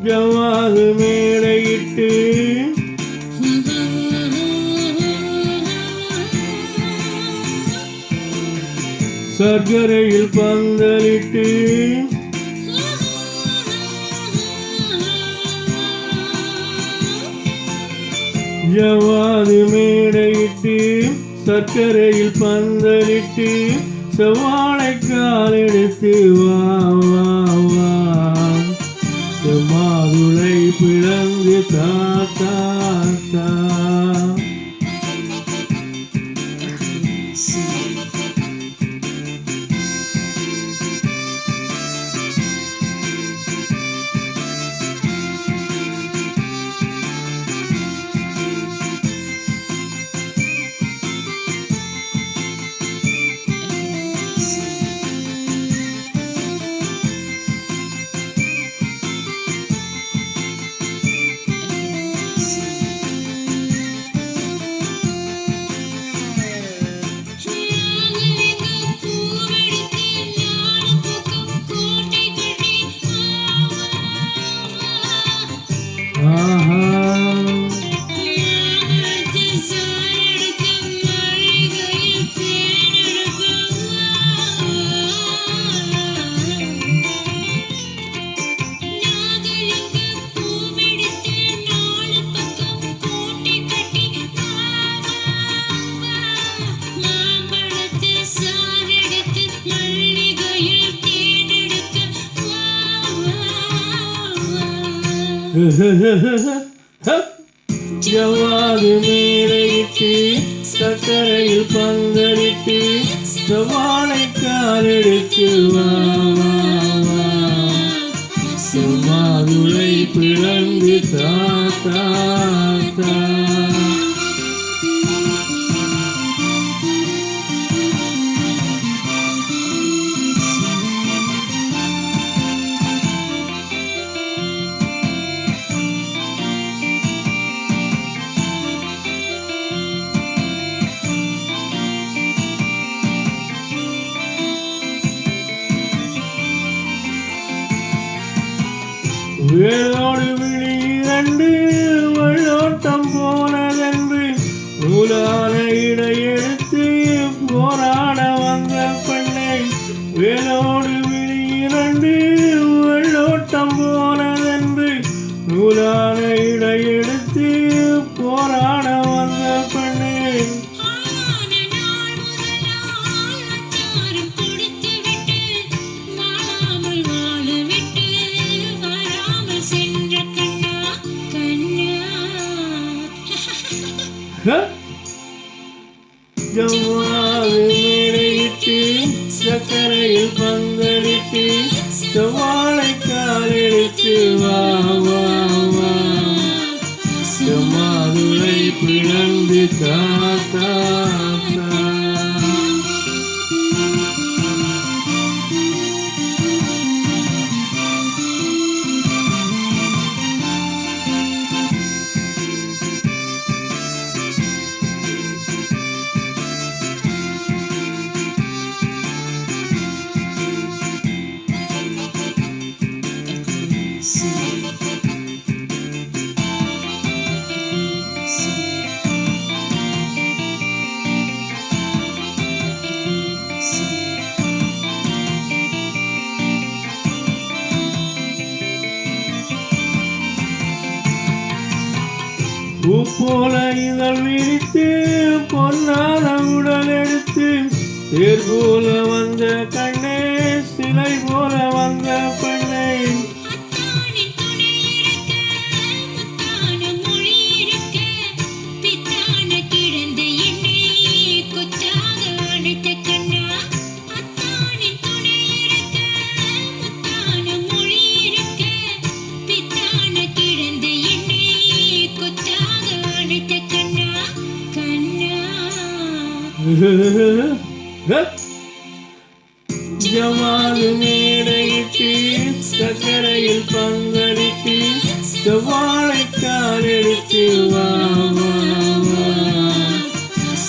ஜவாது மேடையிட்டு சர்க்கரையில் பந்தலிட்டு ஜவாது மேடையிட்டு சர்க்கரையில் பந்தலிட்டு செவ்வாழை காலெடுத்து வா வா வா மாதுளை பிளந்து தாத்தா ஜவாது மேடையிட்டு சர்க்கரையில் பந்தலிட்டு செவ்வாழை காலெடுத்து வா மாதுளை பிளந்து தாத்தா வேலோடு விழி இரண்டு வெள்ளோட்டம் போனதென்று நூலான இடையெடுத்து போராட வந்த பெண்ணை வேலோடு விழி இரண்டு வெள்ளோட்டம் போனதென்று நூலான இடையெடுத்து போராட வந்த பெண்ணை ஜவாது மேடையிட்டு சர்க்கரையில் பந்தலிட்டு செவ்வாழை காலெடுத்து வா வா வா மாதுளை பிளந்து தாத்தா பூ போல இதழ் விரித்து பொன்னான உடல் எடுத்து தேர் போல வந்த கண்ணே சிலை போல வந்த பெண்ணை ஜவாது மேடையிட்டு சர்க்கரையில் பந்தலிட்டு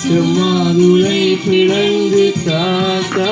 செம்மாதுளை பிளந்து தாத்தார்த்தான்